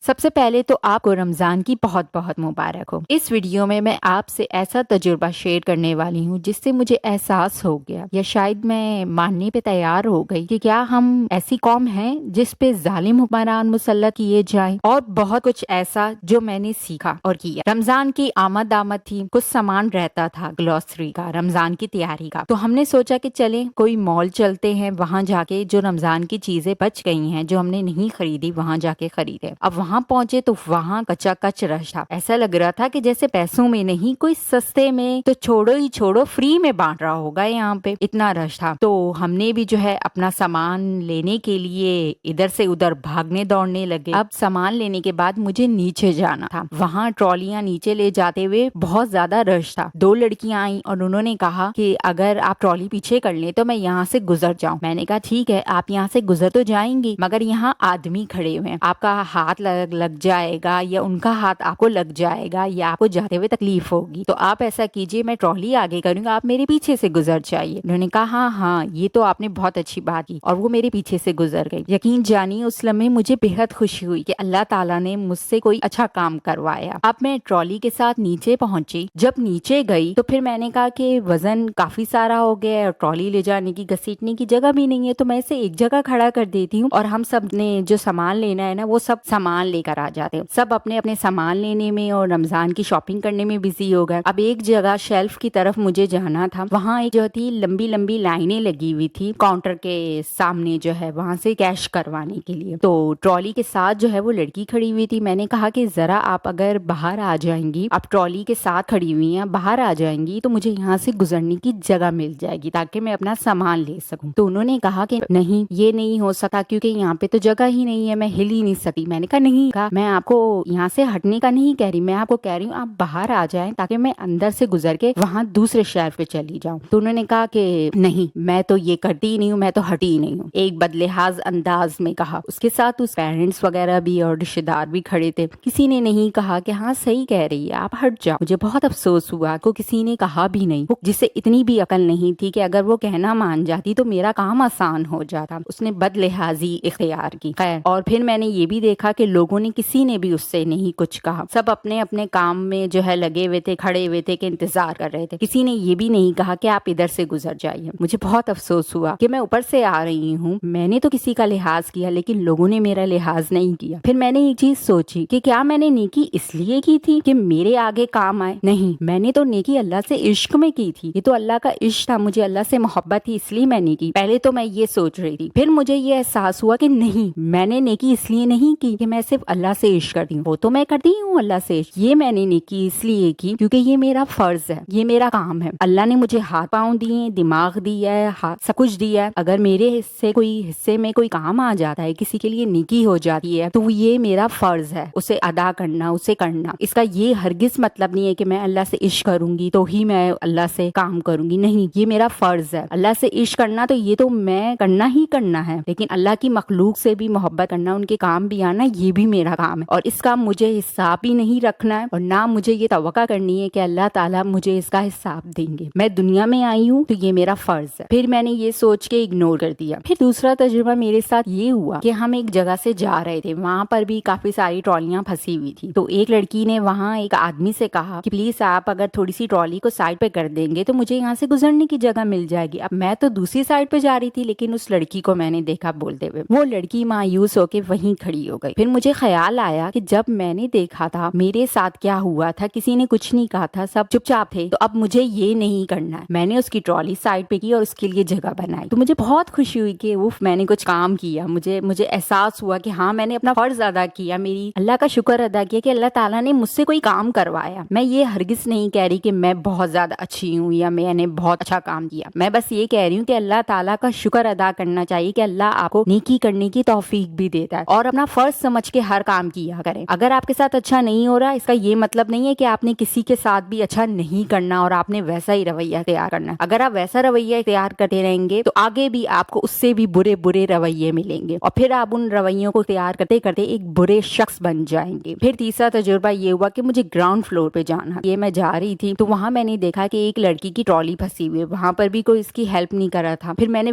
سب سے پہلے تو آپ کو رمضان کی بہت بہت مبارک ہو۔ اس ویڈیو میں آپ سے ایسا تجربہ شیئر کرنے والی ہوں جس سے مجھے احساس ہو گیا یا شاید میں ماننے پہ تیار ہو گئی کہ کیا ہم ایسی قوم ہیں جس پہ ظالم حکمران مسلط کیے جائیں، اور بہت کچھ ایسا جو میں نے سیکھا اور کیا۔ رمضان کی آمد تھی، کچھ سامان رہتا تھا گلوسری کا، رمضان کی تیاری کا، تو ہم نے سوچا کہ چلیں کوئی مال چلتے ہیں، وہاں جا کے جو رمضان کی چیزیں بچ گئی ہیں جو ہم نے نہیں خریدی وہاں جا کے خریدے۔ اب وہاں پہنچے تو وہاں کچا کچ رش تھا، ایسا لگ رہا تھا کہ جیسے پیسوں میں نہیں، کوئی سستے میں تو چھوڑو ہی چھوڑو، فری میں بانٹ رہا ہوگا، یہاں پہ اتنا رش تھا۔ تو ہم نے بھی جو ہے اپنا سامان لینے کے لیے ادھر سے ادھر بھاگنے دوڑنے لگے۔ اب سامان لینے کے بعد مجھے نیچے جانا تھا، وہاں ٹرالیاں نیچے لے جاتے ہوئے بہت زیادہ رش تھا۔ دو لڑکیاں آئیں اور انہوں نے کہا کہ اگر آپ ٹرالی پیچھے کر لیں تو میں یہاں سے گزر جاؤں۔ میں نے کہا ٹھیک ہے، آپ یہاں سے گزر تو جائیں گی، مگر یہاں آدمی کھڑے ہوئے ہیں، آپ کا ہاتھ لگ جائے گا یا ان کا ہاتھ آپ کو لگ جائے گا یا آپ کو جاتے ہوئے تکلیف ہوگی، تو آپ ایسا کیجئے، میں ٹرالی آگے کروں گا، آپ میرے پیچھے سے گزر جائیے۔ انہوں نے کہا ہاں یہ تو آپ نے بہت اچھی بات کی، اور وہ میرے پیچھے سے گزر گئی۔ یقین جانیے اس لمحے مجھے بےحد خوشی ہوئی کہ اللہ تعالیٰ نے مجھ سے کوئی اچھا کام کروایا۔ اب میں ٹرالی کے ساتھ نیچے پہنچی، جب نیچے گئی تو پھر میں نے کہا کہ وزن کافی سارا ہو گیا ہے اور ٹرالی لے جانے کی گھسیٹنے کی جگہ بھی نہیں ہے، تو میں اسے ایک جگہ کھڑا کر دیتی ہوں اور ہم سب نے جو سامان لینا ہے نا وہ سب سامان لے کر آ جاتے ہیں۔ سب اپنے اپنے سامان لینے میں اور رمضان کی شاپنگ کرنے میں بزی ہو گئے۔ اب ایک جگہ شیلف کی طرف مجھے جانا تھا، وہاں ایک جو تھی لمبی لمبی لائنیں لگی ہوئی تھی کاؤنٹر کے سامنے جو ہے وہاں سے کیش کروانے کے لیے، تو ٹرالی کے ساتھ جو ہے وہ لڑکی کھڑی ہوئی تھی۔ میں نے کہا کہ ذرا آپ اگر باہر آ جائیں گی، آپ ٹرالی کے ساتھ کھڑی ہوئی ہیں، باہر آ جائیں گی تو مجھے یہاں سے گزرنے کی جگہ مل جائے گی تاکہ میں اپنا سامان لے سکوں۔ تو انہوں نے کہا کہ نہیں یہ نہیں ہو سکتا کیونکہ یہاں پہ تو جگہ ہی نہیں ہے، میں ہل ہی نہیں سکتی۔ میں نے کہا نہیں، میں آپ کو یہاں سے ہٹنے کا نہیں کہہ رہی، میں آپ کو کہہ رہی ہوں آپ باہر آ جائیں تاکہ میں اندر سے گزر کے وہاں دوسرے شیلف پہ چلی جاؤں۔ تو انہوں نے کہا کہ نہیں میں تو یہ کرتی ہی نہیں ہوں، میں تو ہٹی ہی نہیں ہوں، ایک بدلحاظ انداز میں کہا۔ اس کے ساتھ اس پیرنٹس وغیرہ بھی اور رشتے دار بھی کھڑے تھے، کسی نے نہیں کہا کہ ہاں صحیح کہہ رہی ہے آپ ہٹ جاؤ۔ مجھے بہت افسوس ہوا کو کسی نے کہا بھی نہیں، جسے اتنی بھی عقل نہیں تھی کہ اگر وہ کہنا مان جاتی تو میرا کام آسان ہو جاتا۔ اس نے بدلحاظی اختیار کی۔ خیر، اور پھر میں نے یہ بھی دیکھا کہ لوگوں نے کسی نے بھی اس سے نہیں کچھ کہا، سب اپنے اپنے کام میں جو ہے لگے ہوئے تھے، کھڑے ہوئے تھے کہ انتظار کر رہے تھے، کسی نے یہ بھی نہیں کہا کہ آپ ادھر سے گزر جائیے۔ مجھے بہت افسوس ہوا کہ میں اوپر سے آ رہی ہوں، میں نے تو کسی کا لحاظ کیا لیکن لوگوں نے میرا لحاظ نہیں کیا۔ پھر میں نے ایک چیز سوچی کہ کیا میں نے نیکی اس لیے کی تھی کہ میرے آگے کام آئے؟ نہیں، میں نے تو نیکی اللہ سے عشق میں کی تھی، یہ تو اللہ کا عشق تھا، مجھے اللہ سے محبت تھی اس لیے میں نے کی۔ پہلے تو میں یہ سوچ رہی تھی، پھر مجھے یہ احساس ہوا کہ نہیں، میں نے نیکی اس لیے نہیں کی کہ میں صرف اللہ سے عشق کرتی ہوں، وہ تو میں کرتی ہوں اللہ سے عشق، یہ میں نے نیکی اس لیے کی کیونکہ یہ میرا فرض ہے، یہ میرا کام ہے۔ اللہ نے مجھے ہاتھ پاؤں دیے، دماغ دیا ہے، سب کچھ دیا ہے، اگر میرے حصے میں کوئی کام آ جاتا ہے، کسی کے لیے نیکی ہو جاتی ہے تو یہ میرا فرض ہے اسے ادا کرنا، اسے کرنا۔ اس کا یہ ہرگز مطلب نہیں ہے کہ میں اللہ سے عشق کروں گی تو ہی میں اللہ سے کام کروں گی، نہیں، یہ میرا فرض ہے۔ اللہ سے عشق کرنا تو یہ تو میں کرنا ہی کرنا ہے، لیکن اللہ کی مخلوق سے بھی محبت کرنا، ان کے کام بھی آنا، یہ بھی میرا کام ہے، اور اس کا مجھے حساب بھی نہیں رکھنا ہے اور نہ مجھے یہ توقع کرنی ہے کہ اللہ تعالیٰ مجھے اس کا حساب دیں گے۔ میں دنیا میں آئی ہوں تو یہ میرا فرض ہے۔ پھر میں نے یہ سوچ کے اگنور کر دیا۔ پھر دوسرا تجربہ میرے ساتھ یہ ہوا کہ ہم ایک جگہ سے جا رہے تھے، وہاں پر بھی کافی ساری ٹرالیاں پھنسی ہوئی تھی، تو ایک لڑکی نے وہاں ایک آدمی سے کہا کہ پلیز آپ اگر تھوڑی سی ٹرالی کو سائڈ پہ کر دیں گے تو مجھے یہاں سے گزرنے کی جگہ مل جائے گی۔ اب میں تو دوسری سائڈ پہ جا رہی تھی لیکن اس لڑکی کو میں نے دیکھا بولتے ہوئے، وہ لڑکی مایوس ہو کے وہیں کھڑی ہو گئی۔ پھر مجھے خیال آیا کہ جب میں نے دیکھا تھا میرے ساتھ کیا ہوا تھا، کسی نے کچھ نہیں کہا تھا، سب چپ چاپ تھے، تو اب مجھے یہ نہیں کرنا ہے۔ میں نے اس کی ٹرالی سائڈ پہ کی اور اس کے لیے جگہ بنائی، تو مجھے بہت خوشی ہوئی کہ میں نے کچھ کام کیا، مجھے احساس ہوا کہ ہاں میں نے اپنا فرض ادا کیا، میری اللہ کا شکر ادا کیا کہ اللہ تعالیٰ نے مجھ سے کوئی کام کروایا۔ میں یہ ہرگز نہیں کہہ رہی کہ میں بہت زیادہ اچھی ہوں یا میں نے بہت اچھا کام کیا، میں بس یہ کہہ رہی ہوں کہ اللہ تعالیٰ کا شکر ادا کرنا چاہیے کہ اللہ آپ کو نیکی کرنے کی توفیق بھی دیتا ہے، اور اپنا فرض سمجھ کے ہر کام کیا کریں۔ اگر آپ کے ساتھ اچھا نہیں ہو رہا، اس کا یہ مطلب نہیں ہے کہ آپ نے کسی کے ساتھ بھی اچھا نہیں کرنا اور آپ نے ویسا ہی رویہ اختیار کرنا۔ اگر آپ ویسا رویہ اختیار کرتے رہیں گے تو آگے بھی آپ کو اس سے بھی برے رویے ملیں گے اور پھر آپ ان رویوں کو اختیار کرتے کرتے ایک برے شخص بن جائیں گے۔ پھر تیسرا تجربہ یہ ہوا کہ مجھے گراؤنڈ فلور پہ جانا، یہ میں جا رہی تھی تو وہاں میں نے دیکھا کہ ایک لڑکی کی ٹرالی پھنسی ہوئی ہے، وہاں پر بھی کوئی اس کی ہیلپ نہیں کر رہا تھا۔ پھر میں نے